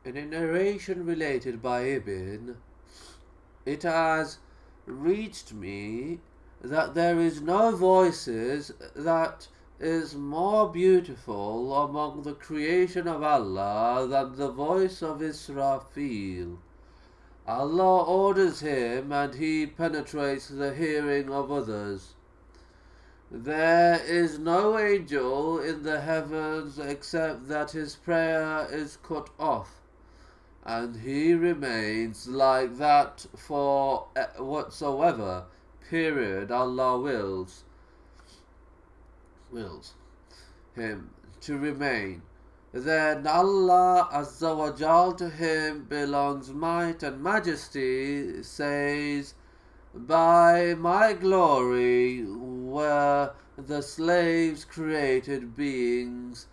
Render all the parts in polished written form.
In a narration related by Ibn, it has reached me that there is no voices that is more beautiful among the creation of Allah than the voice of Israfil. Allah orders him and he penetrates the hearing of others. There is no angel in the heavens except that his prayer is cut off, and he remains like that for whatsoever period Allah wills him to remain. Then Allah Azza wa Jal, to him belongs might and majesty, says, by my glory were the slaves created beings,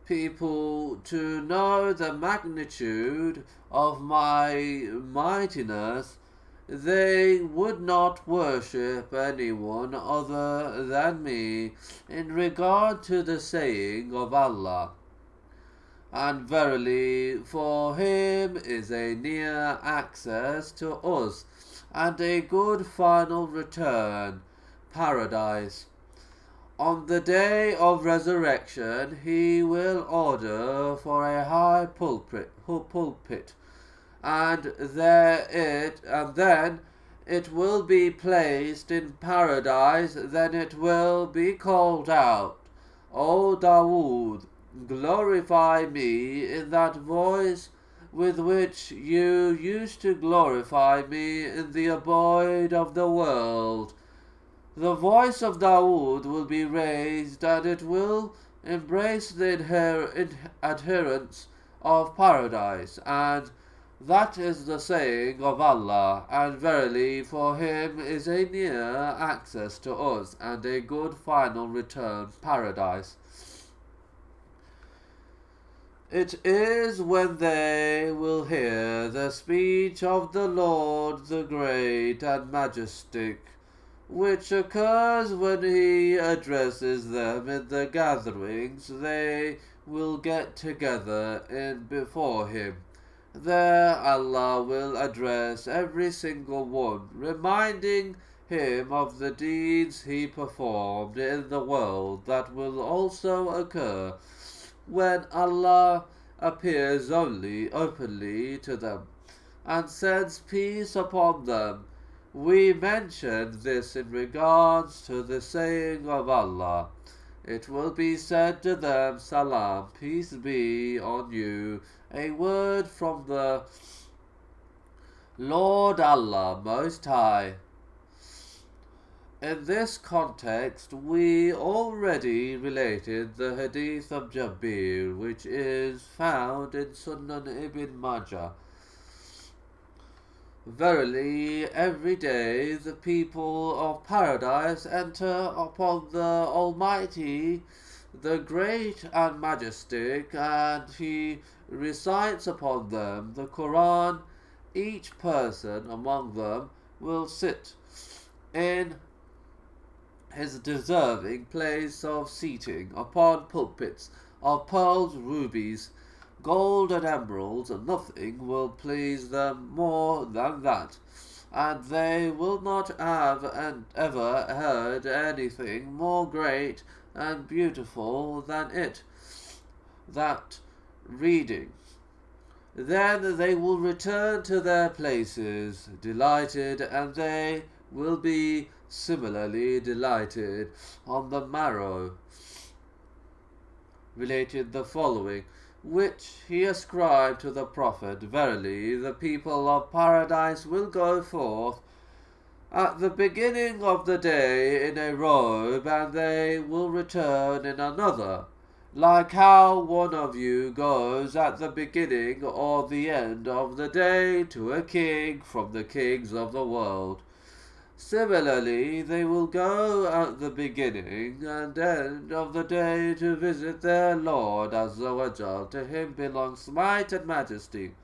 people to know the magnitude of my mightiness, they would not worship anyone other than me in regard to the saying of Allah. And verily, for him is a near access to us, and a good final return, paradise. On the day of resurrection he will order for a high pulpit, and then it will be placed in paradise. Then it will be called out, O Dawood, glorify me in that voice with which you used to glorify me in the abode of the world. The voice of Dawood will be raised, and it will embrace the adherents of paradise, and that is the saying of Allah, and verily for him is a near access to us, and a good final return, paradise. It is when they will hear the speech of the Lord, the great and majestic, which occurs when he addresses them in the gatherings they will get together in before him. There Allah will address every single one, reminding him of the deeds he performed in the world that will also occur when Allah appears openly to them, and sends peace upon them. We mentioned this in regards to the saying of Allah. It will be said to them, Salam, peace be on you, a word from the Lord Allah Most High. In this context, we already related the hadith of Jabir, which is found in Sunan ibn Majah. Verily, every day the people of paradise enter upon the Almighty, the great and majestic, and he recites upon them the Quran. Each person among them will sit in his deserving place of seating upon pulpits of pearls, rubies, gold and emeralds, and nothing will please them more than that, and they will not have ever heard anything more great and beautiful than it, that reading. Then they will return to their places, delighted, and they will be similarly delighted. On the morrow related the following, which he ascribed to the Prophet. Verily, the people of paradise will go forth at the beginning of the day in a robe, and they will return in another, like how one of you goes at the beginning or the end of the day to a king from the kings of the world. Similarly, they will go at the beginning and end of the day to visit their Lord Azza wa Jal. To him belongs might and majesty.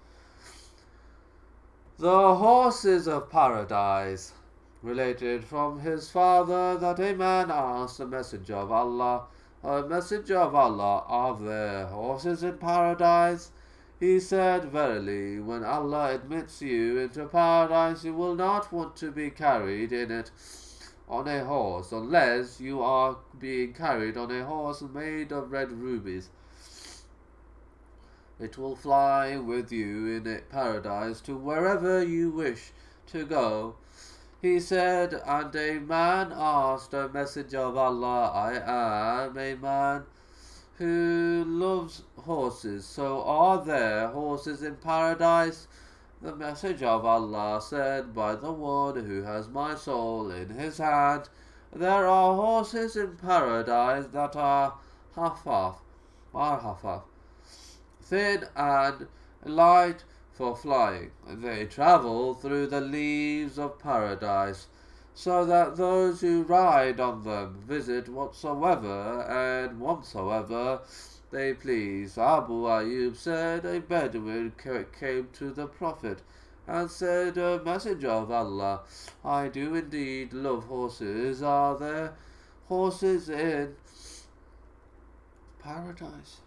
The horses of paradise. Related from his father that a man asked the Messenger of Allah, O Messenger of Allah, are there horses in paradise? He said, "Verily, when Allah admits you into paradise, you will not want to be carried in it on a horse, unless you are being carried on a horse made of red rubies. It will fly with you in paradise to wherever you wish to go." He said, and a man asked, "O Messenger of Allah, I am a man who loves horses, so are there horses in paradise?" The Messenger of Allah said, "By the one who has my soul in his hand, there are horses in paradise that are hafaf, thin and light for flying. They travel through the leaves of paradise, so that those who ride on them visit whatsoever and whatsoever they please." Abu Ayyub said, "A Bedouin came to the Prophet and said, 'O Messenger of Allah, I do indeed love horses. Are there horses in paradise?'"